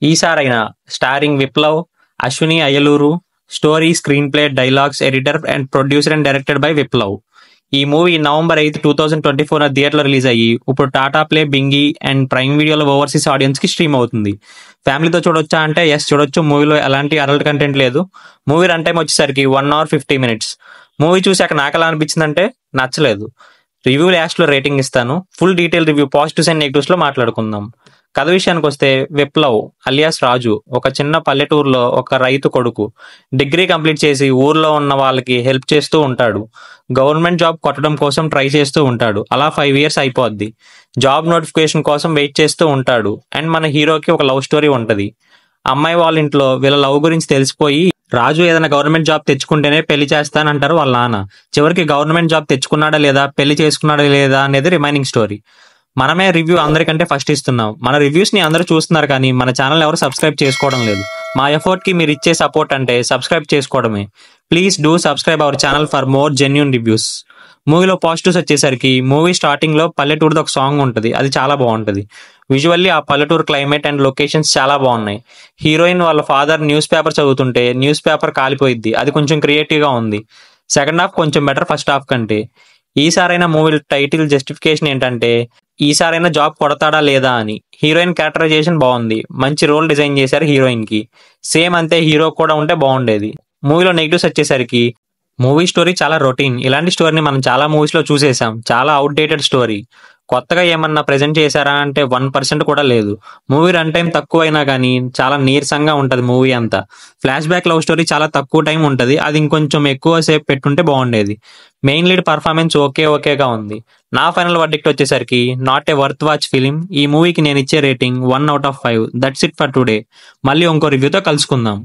ఈసారైనా starring Viplav, Ashwini Ayyaluru, story, screenplay, dialogues, editor and producer and directed by Viplav. ఈ movie November 8, 2024 థియేటర్లో release అయ్యి ఇప్పుడు Tata Play, Binge and Prime వీడియోలో overseas audience కి స్ట్రీమ్ అవుతుంది. ఫ్యామిలీతో చూడొచ్చా అంటే ఎస్ చూడొచ్చు. మూవీలో ఎలాంటి అడల్ట్ కంటెంట్ లేదు. మూవీ రన్ టైం వచ్చేసరికి 1 hour 50 minutes. మూవీ చూసాక నాకు ఎలా అనిపించిందంటే నచ్చలేదు. రివ్యూ లాస్ట్ లో రేటింగ్ ఇస్తాను. Full detail review positives and negatives లో మాట్లాడుకుందాం. కథ విషయానికి వస్తే విప్లవ్ అలియాస్ రాజు ఒక చిన్న పల్లెటూరులో ఒక రైతు కొడుకు. డిగ్రీ కంప్లీట్ చేసి ఊర్లో ఉన్న వాళ్ళకి హెల్ప్ చేస్తూ ఉంటాడు. గవర్నమెంట్ జాబ్ కొట్టడం కోసం ట్రై చేస్తూ ఉంటాడు. అలా 5 years అయిపోద్ది. జాబ్ నోటిఫికేషన్ కోసం వెయిట్ చేస్తూ ఉంటాడు. అండ్ మన హీరోకి ఒక లవ్ స్టోరీ ఉంటది. అమ్మాయి వాళ్ళ ఇంట్లో వీళ్ళ లవ్ గురించి తెలిసిపోయి రాజు ఏదైనా గవర్నమెంట్ జాబ్ తెచ్చుకుంటేనే పెళ్లి చేస్తానంటారు వాళ్ళ నాన్న. చివరికి గవర్నమెంట్ జాబ్ తెచ్చుకున్నాడా లేదా, పెళ్లి చేసుకున్నాడా లేదా అనేది రిమైనింగ్ స్టోరీ. మనమే రివ్యూ అందరికంటే ఫస్ట్ ఇస్తున్నాం. మన రివ్యూస్ ని అందరూ చూస్తున్నారు కానీ మన ఛానల్ ఎవరు సబ్స్క్రైబ్ చేసుకోవడం లేదు. మా ఎఫర్ట్ కి మీరు ఇచ్చే సపోర్ట్ అంటే సబ్స్క్రైబ్ చేసుకోవడమే. Please do subscribe our channel for more genuine reviews. మూవీలో పాజిటివ్స్ వచ్చేసరికి మూవీ స్టార్టింగ్ లో పల్లెటూరుతో ఒక సాంగ్ ఉంటుంది. అది చాలా బాగుంటది. విజువల్లీ ఆ పల్లెటూరు క్లైమేట్ అండ్ లొకేషన్స్ చాలా బాగున్నాయి. హీరోయిన్ వాళ్ళ ఫాదర్ న్యూస్ పేపర్ చదువుతుంటే న్యూస్ పేపర్ కాలిపోయిద్ది. అది కొంచెం క్రియేటివ్ గా ఉంది. సెకండ్ హాఫ్ కొంచెం బెటర్ ఫస్ట్ హాఫ్ కంటే. ఈసారైనా మూవీ టైటిల్ జస్టిఫికేషన్ ఏంటంటే ఈసారైనా జాబ్ కొడతాడా లేదా అని. హీరోయిన్ క్యారెక్టరైజేషన్ బాగుంది. మంచి రోల్ డిజైన్ చేశారు హీరోయిన్ కి. సేమ్ అంతే హీరో కూడా ఉంటే బాగుండేది. మూవీలో నెగిటివ్స్ వచ్చేసరికి మూవీ స్టోరీ చాలా రొటీన్. ఇలాంటి స్టోరీని మనం చాలా మూవీస్ లో చూసేసాం. చాలా అవుట్డేటెడ్ స్టోరీ. కొత్తగా ఏమన్నా ప్రెజెంట్ చేశారా అంటే 1% కూడా లేదు. మూవీ రన్ టైం తక్కువైనా కానీ చాలా నీరసంగా ఉంటది మూవీ అంతా. ఫ్లాష్ బ్యాక్ లవ్ స్టోరీ చాలా తక్కువ టైం ఉంటది. అది ఇంకొంచెం ఎక్కువ సేపు పెట్టుంటే బాగుండేది. మెయిన్ లీడ్ పర్ఫార్మెన్స్ ఓకేగా ఉంది. నా ఫైనల్ వర్డిక్ట్ వచ్చేసరికి not a worth watch film. ఈ మూవీకి నేను ఇచ్చే rating 1 out of 5. That's it for today. మళ్ళీ ఇంకో రివ్యూతో కలుసుకుందాం.